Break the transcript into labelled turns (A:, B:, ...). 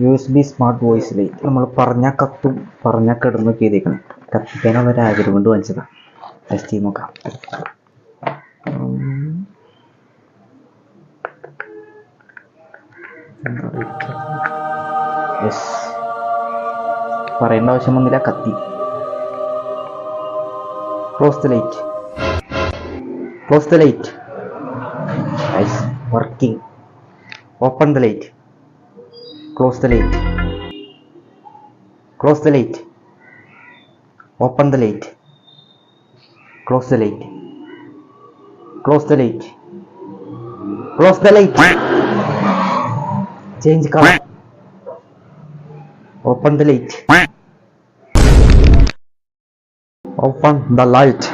A: USB smart voice light നമ്മൾ പറഞ്ഞാൽ കത്തും പറഞ്ഞാൽ കിടന്നൊക്കെ ചെയ്തേക്കണം. കത്തിക്കാനുള്ള ഒരു ആഗ്രഹം കൊണ്ട് വാങ്ങിച്ചതാണ്. ടെസ്റ്റ് ചെയ്ത് നോക്കാം. യെസ്, പറയേണ്ട ആവശ്യം വന്നില്ല. കത്തി. Close the light. Close the light. Nice, working. Open the light. Close the light. Close the light. Open the light. Close the light. Close the light. Close the light. Change color. Open the light. Open the light.